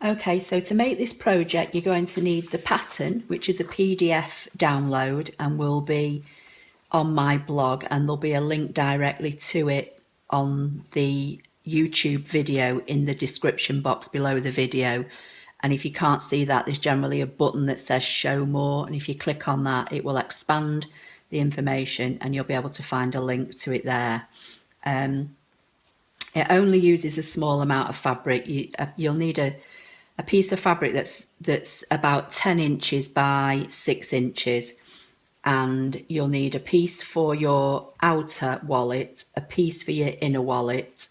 Okay, so to make this project, you're going to need the pattern, which is a PDF download and will be on my blog, and there'll be a link directly to it on the YouTube video in the description box below the video. And if you can't see that, there's generally a button that says show more, and if you click on that, it will expand the information and you'll be able to find a link to it there. It only uses a small amount of fabric. You'll need a piece of fabric that's about 10 inches by 6 inches, and you'll need a piece for your outer wallet, a piece for your inner wallet,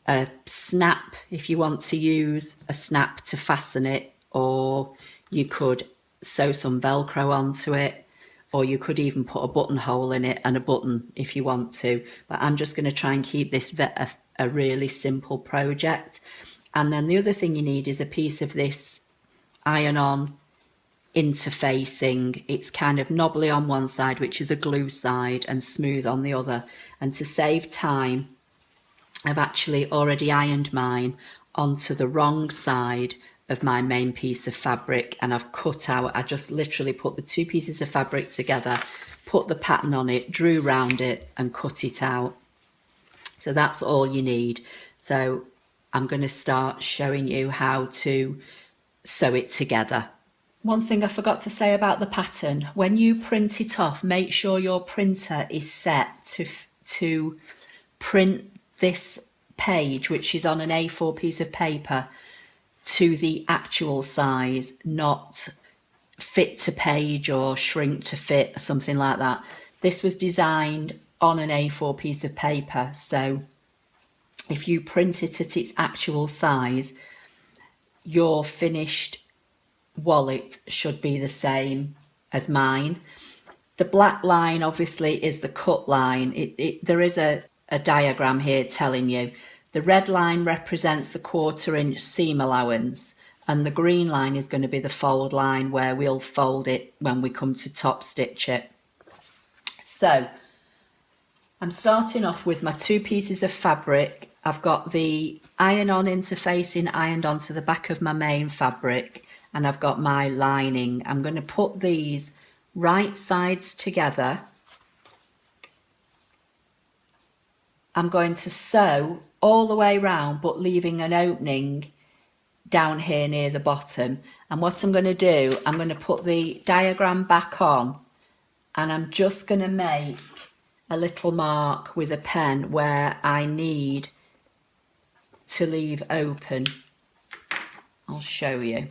a snap if you want to use a snap to fasten it, or you could sew some Velcro onto it, or you could even put a buttonhole in it and a button if you want to. But I'm just going to try and keep this a really simple project. And then the other thing you need is a piece of this iron-on interfacing. It's kind of knobbly on one side, which is a glue side, and smooth on the other. And to save time, I've actually already ironed mine onto the wrong side of my main piece of fabric, and I've cut out, I just literally put the two pieces of fabric together, put the pattern on it, drew round it and cut it out. So that's all you need. So I'm going to start showing you how to sew it together. One thing I forgot to say about the pattern, when you print it off, make sure your printer is set to print this page, which is on an A4 piece of paper, to the actual size, not fit to page or shrink to fit or something like that. This was designed on an A4 piece of paper, so if you print it at its actual size, your finished wallet should be the same as mine. The black line obviously is the cut line. There is a diagram here telling you. The red line represents the 1/4 inch seam allowance, and the green line is going to be the fold line where we'll fold it when we come to top stitch it. So I'm starting off with my two pieces of fabric. I've got the iron-on interfacing ironed onto the back of my main fabric, and I've got my lining. I'm going to put these right sides together. I'm going to sew all the way around, but leaving an opening down here near the bottom. And what I'm going to do, I'm going to put the diagram back on, and I'm just going to make a little mark with a pen where I need to leave open. I'll show you.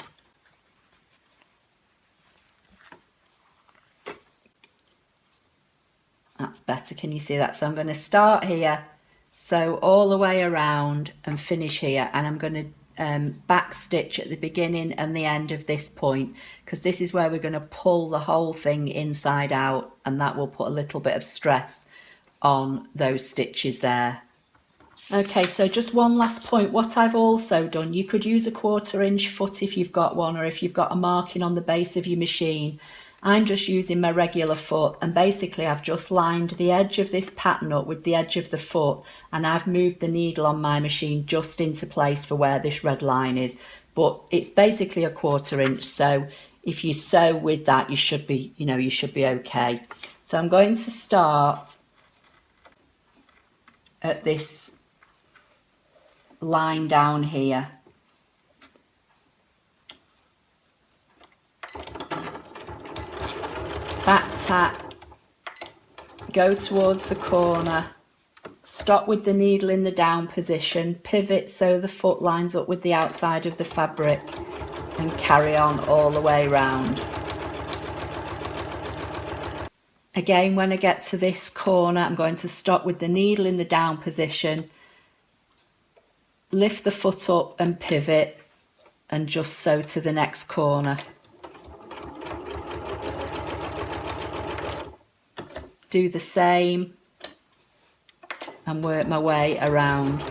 That's better. Can you see that? So I'm going to start here, sew all the way around and finish here, and I'm going to back stitch at the beginning and the end of this point, because this is where we're going to pull the whole thing inside out, and that will put a little bit of stress on those stitches there. Okay, so just one last point. What I've also done, you could use a 1/4 inch foot if you've got one, or if you've got a marking on the base of your machine. I'm just using my regular foot, and basically I've just lined the edge of this pattern up with the edge of the foot, and I've moved the needle on my machine just into place for where this red line is. But it's basically a 1/4 inch, so if you sew with that, you should be, you should be okay. So I'm going to start at this line down here. Back tap, go towards the corner, stop with the needle in the down position, pivot so the foot lines up with the outside of the fabric, and carry on all the way round. Again, when I get to this corner, I'm going to stop with the needle in the down position, lift the foot up and pivot, and just sew to the next corner. Do the same and work my way around.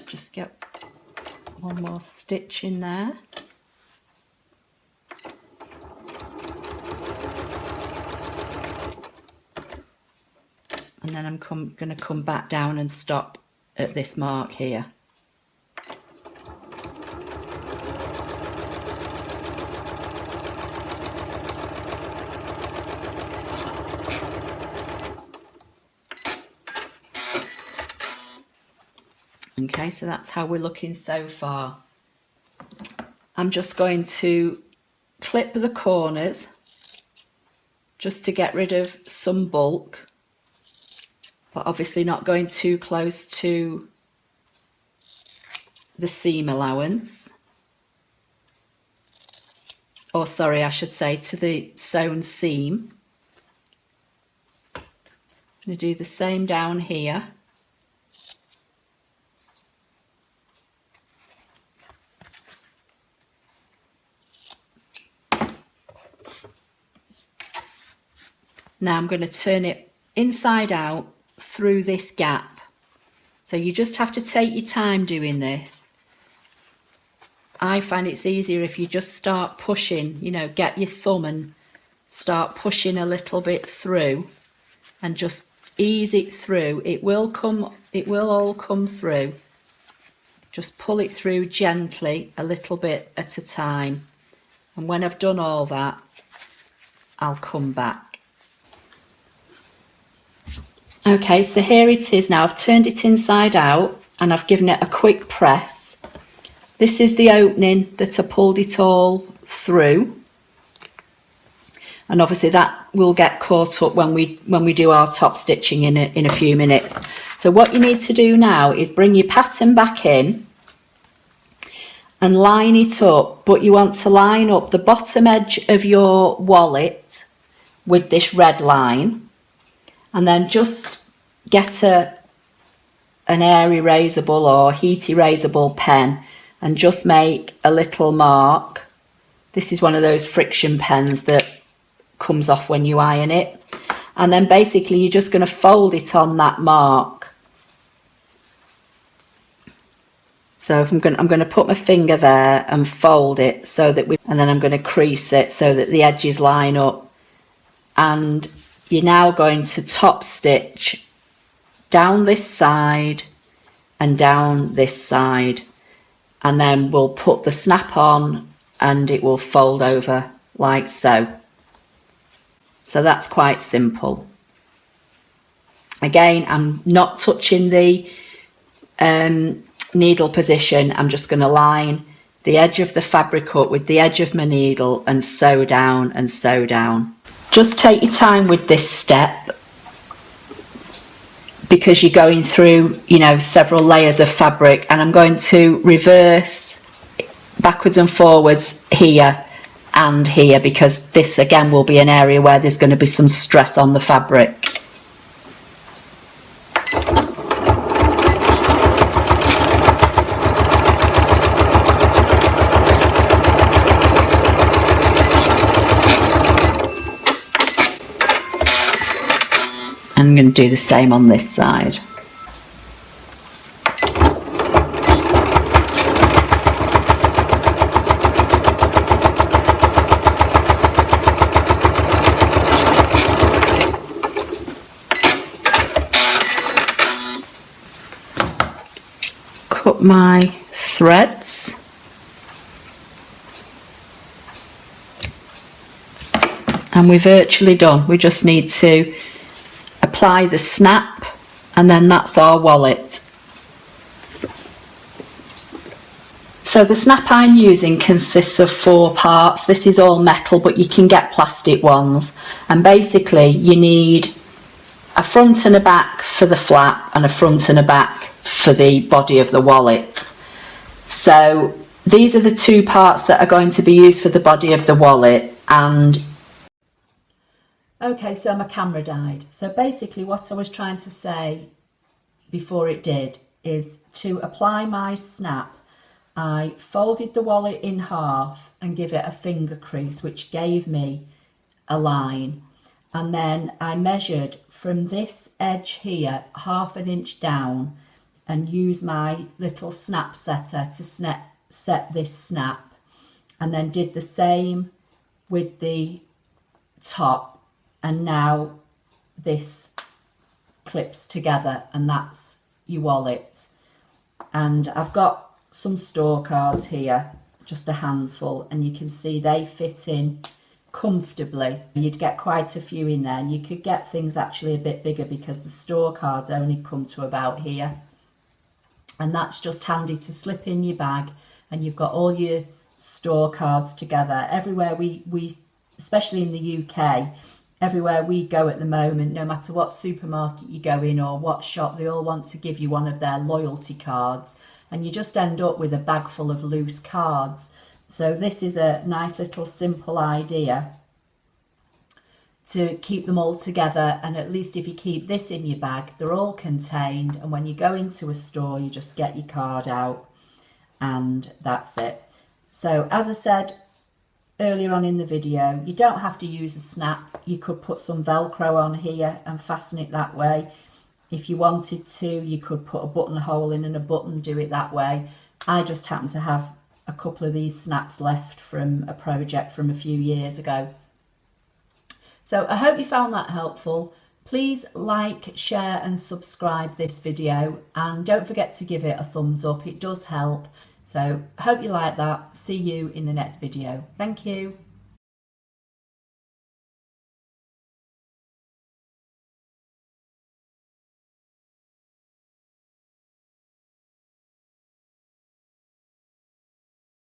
Just get one more stitch in there. and then I'm going to come back down and stop at this mark here. Okay, so that's how we're looking so far. I'm just going to clip the corners just to get rid of some bulk, but obviously not going too close to the seam allowance. Or sorry, I should say to the sewn seam. I'm going to do the same down here. Now I'm going to turn it inside out through this gap. So you just have to take your time doing this. I find it's easier if you just start pushing, you know, get your thumb and start pushing a little bit through and just ease it through. It will all come through. Just pull it through gently, a little bit at a time. And when I've done all that, I'll come back. Okay, so here it is now. I've turned it inside out and I've given it a quick press. This is the opening that I pulled it all through. And obviously that will get caught up when we do our top stitching in a few minutes. So what you need to do now is bring your pattern back in and line it up, but you want to line up the bottom edge of your wallet with this red line. And then just get an air erasable or heat erasable pen and just make a little mark. This is one of those friction pens that comes off when you iron it. And then basically you're just going to fold it on that mark. So if I'm going to put my finger there and fold it so that and then I'm going to crease it so that the edges line up. And you're now going to top stitch down this side and down this side, and then we'll put the snap on and it will fold over like so. So that's quite simple. Again, I'm not touching the needle position. I'm just going to line the edge of the fabric up with the edge of my needle and sew down and sew down. Just take your time with this step because you're going through, you know, several layers of fabric, and I'm going to reverse backwards and forwards here and here because this again will be an area where there's going to be some stress on the fabric. I'm going to do the same on this side. Cut my threads. And we're virtually done. We just need to apply the snap and then that's our wallet. So the snap I'm using consists of 4 parts. This is all metal, but you can get plastic ones. And basically you need a front and a back for the flap and a front and a back for the body of the wallet. So these are the 2 parts that are going to be used for the body of the wallet. And okay, so my camera died. So basically what I was trying to say before it did is to apply my snap, I folded the wallet in half and give it a finger crease, which gave me a line. And then I measured from this edge here, 1/2 inch down, and use my little snap setter to set this snap. And then did the same with the top. And now this clips together, and that's your wallet. And I've got some store cards here, just a handful, and you can see they fit in comfortably. You'd get quite a few in there, and you could get things actually a bit bigger because the store cards only come to about here. And that's just handy to slip in your bag, and you've got all your store cards together. Everywhere we especially in the UK, everywhere we go at the moment, no matter what supermarket you go in or what shop, they all want to give you one of their loyalty cards, and you just end up with a bag full of loose cards. So this is a nice little simple idea to keep them all together, and at least if you keep this in your bag, they're all contained, and when you go into a store, you just get your card out and that's it. So as I said earlier on in the video, you don't have to use a snap. You could put some Velcro on here and fasten it that way. If you wanted to, you could put a buttonhole in and a button, do it that way. I just happen to have a couple of these snaps left from a project from a few years ago. So I hope you found that helpful. Please like, share and subscribe this video, and don't forget to give it a thumbs up. It does help. So I hope you like that. See you in the next video. Thank you.